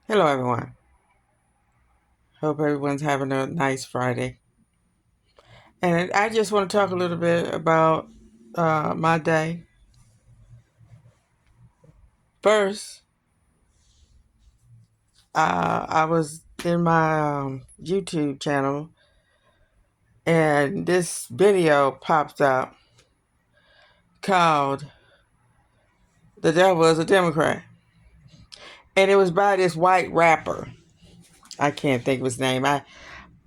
Hello, everyone. Hope everyone's having a nice Friday. And I just want to talk a little bit about my day. First, I was in my YouTube channel, and this video popped up called "The Devil is a Democrat," and it was by this white rapper. I can't think of his name.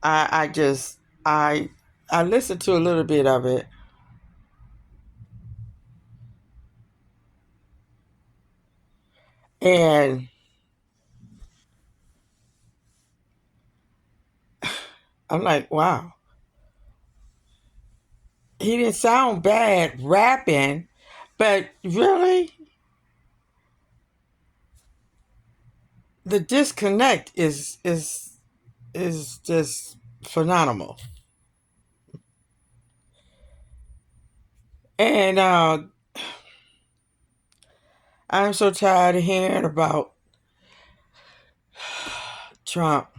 I just I listened to a little bit of it, and I'm like, wow. He didn't sound bad rapping, but really, the disconnect is just phenomenal. And I'm so tired of hearing about Trump.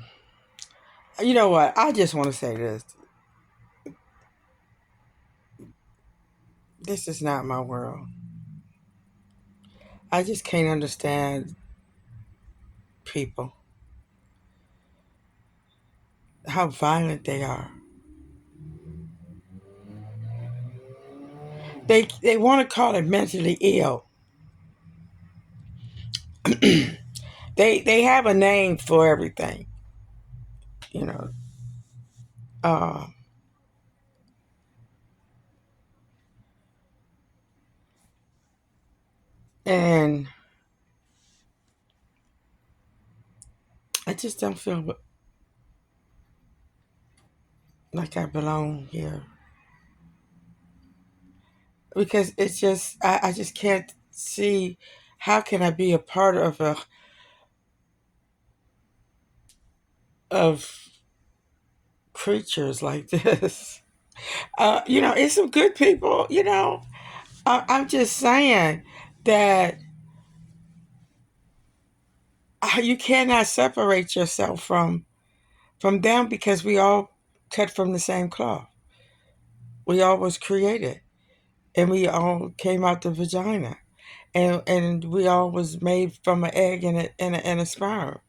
You know what? I just want to say this. This is not my world. I just can't understand people, how violent they are. They want to call it mentally ill. They have a name for everything, you know. Uh, and I just don't feel like I belong here because it's just I just can't see how can I be a part of a of creatures like this. It's some good people. I'm just saying that you cannot separate yourself from them because we all cut from the same cloth. We all was created, and we all came out the vagina, and we all was made from an egg and a sperm,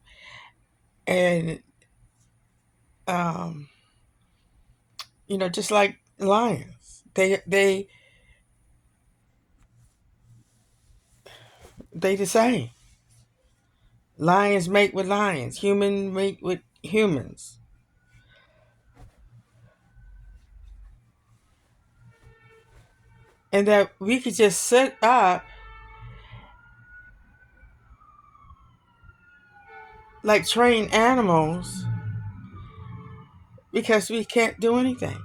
and um, just like lions, they the same. Lions mate with lions, human mate with humans, and that we could just sit up like trained animals because we can't do anything.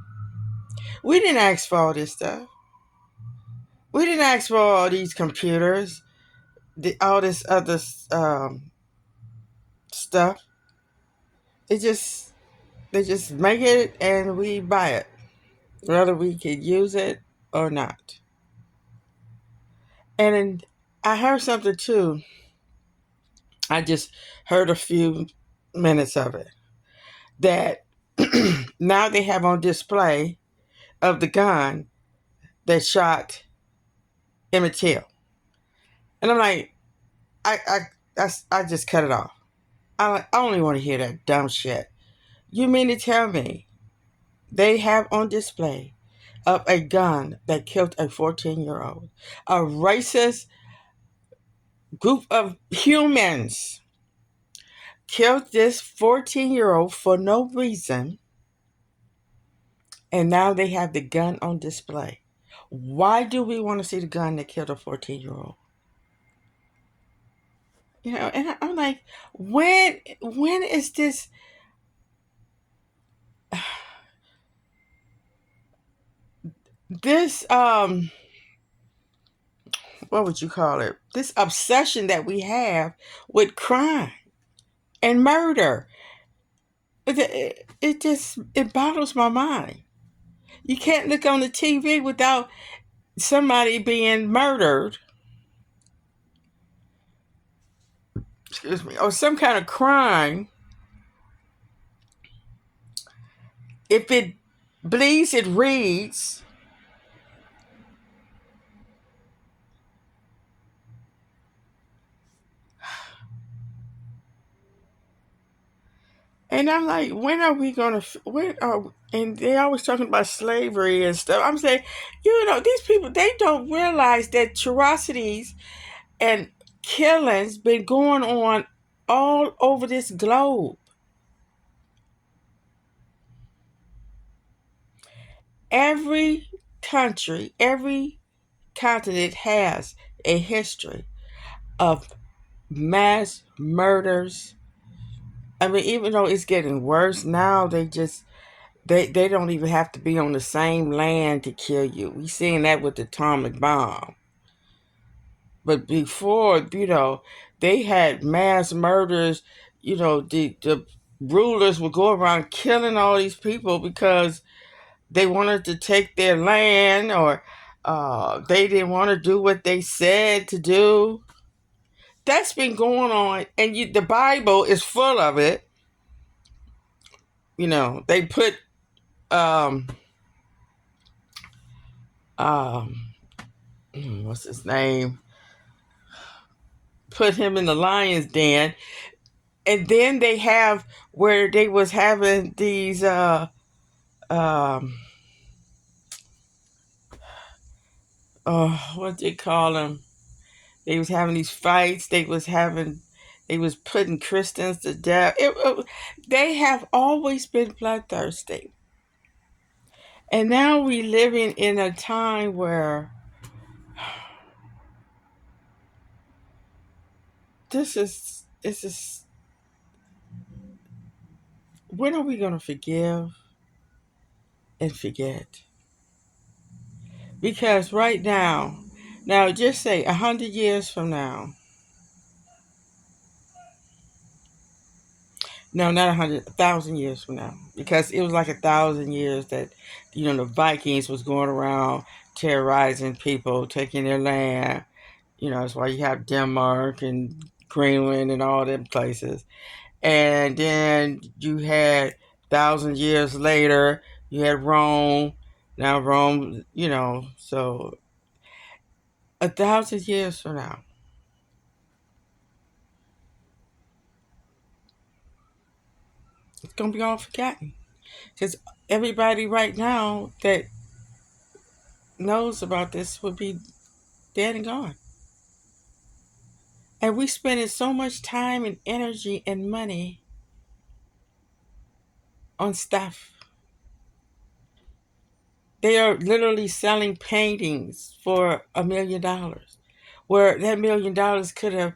We didn't ask for all this stuff. We didn't ask for all these computers, all this other stuff. It just they just make it and we buy it, whether we could use it or not. And I heard something too. I just heard a few minutes of it that now they have on display of the gun that shot Emmett Till, and I'm like, I just cut it off. I only want to hear that dumb shit. You mean to tell me they have on display of a gun that killed a 14-year-old, a racist group of humans killed this 14-year-old for no reason, and now they have the gun on display. Why do we want to see the gun that killed a 14-year-old? And I'm like, when is this what would you call it? This obsession that we have with crime and murder. It boggles my mind. You can't look on the TV without somebody being murdered. excuse me, or some kind of crime, if it bleeds, it reads. And I'm like, when are we gonna? When are? And they always talking about slavery and stuff. I'm saying, these people, they don't realize that atrocities and killings been going on all over this globe. Every country, every continent has a history of mass murders. I mean, even though it's getting worse now, they don't even have to be on the same land to kill you. We seen that with the atomic bomb. But before, they had mass murders. The rulers would go around killing all these people because they wanted to take their land, or they didn't want to do what they said to do. That's been going on, and the Bible is full of it. They put um um what's his name, put him in the lion's den. And then they have where they was having these um what they call them, they was having these fights, they was putting Christians to death. They have always been bloodthirsty. And now we living in a time where this is when are we going to forgive and forget? Because right now just say 100 years from now, no, not 100, 1,000 years from now, because it was like 1,000 years that the Vikings was going around terrorizing people, taking their land. That's why you have Denmark and Greenland and all them places. And then you had 1,000 years later, you had Rome. Now Rome, so 1,000 years from now, it's gonna be all forgotten. Because everybody right now that knows about this would be dead and gone. And we spending so much time and energy and money on stuff. They are literally selling paintings for $1 million, where that $1 million could have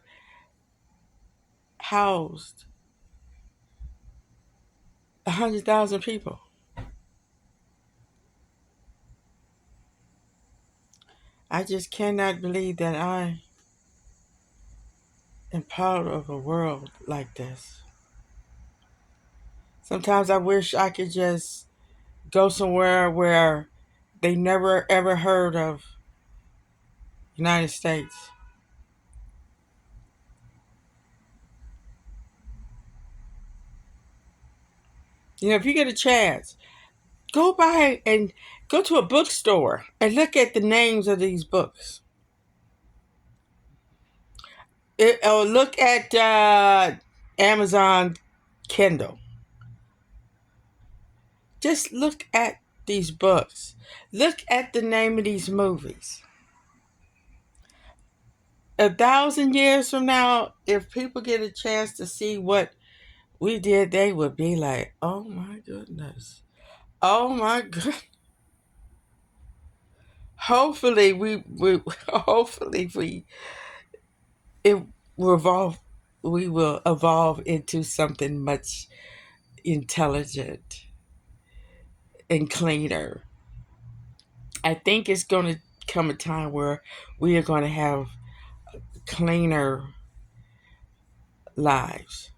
housed 100,000 people. I just cannot believe that I am part of a world like this. Sometimes I wish I could just go somewhere where they never ever heard of United States. If you get a chance, go by and go to a bookstore and look at the names of these books. Or look at Amazon Kindle. Just look at these books. Look at the name of these movies. 1,000 years from now, if people get a chance to see what we did, they would be like, "Oh my goodness! Oh my god!" Hopefully, we hopefully it will evolve. We will evolve into something much intelligent and cleaner. I think it's going to come a time where we are going to have cleaner lives.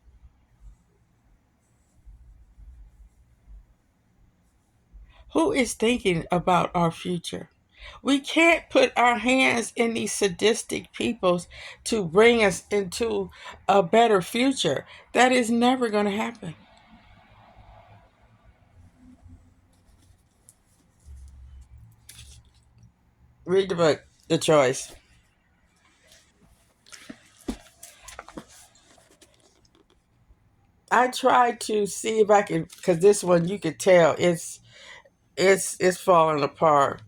Who is thinking about our future? We can't put our hands in these sadistic peoples to bring us into a better future. That is never going to happen. Read the book, The Choice. I tried to see if I could, because this one you could tell it's falling apart.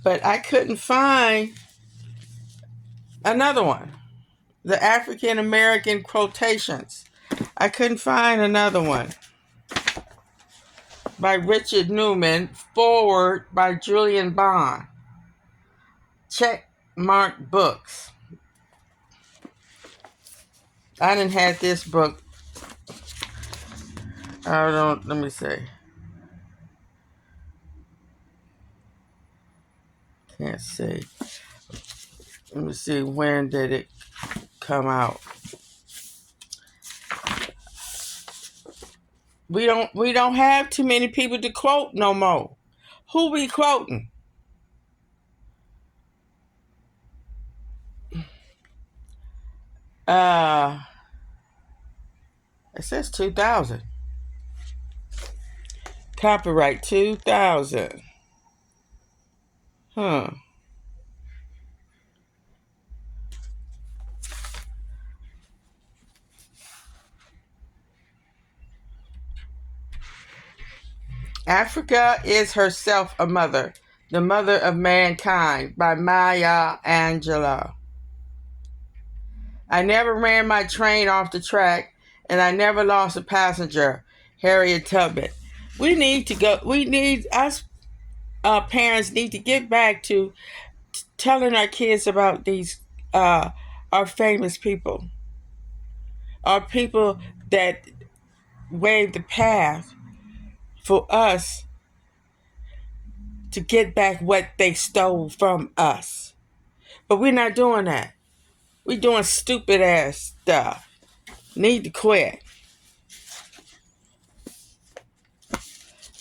But I couldn't find another one. The African American quotations. I couldn't find another one. By Richard Newman, forward by Julian Bond. Check mark books. I didn't have this book. Let me see. Can't see. Let me see, when did it come out? We don't have too many people to quote no more. Who we quoting? Uh it says 2000. Copyright 2000. Huh. Africa is herself a mother, the mother of mankind, by Maya Angelou. I never ran my train off the track, and I never lost a passenger, Harriet Tubman. Us parents need to get back to telling our kids about these, our famous people, our people that waved the path for us to get back what they stole from us. But we're not doing that. We're doing stupid ass stuff. Need to quit.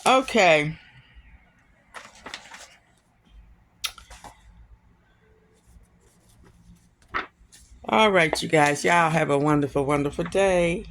Okay. All right, you guys. Y'all have a wonderful, wonderful day.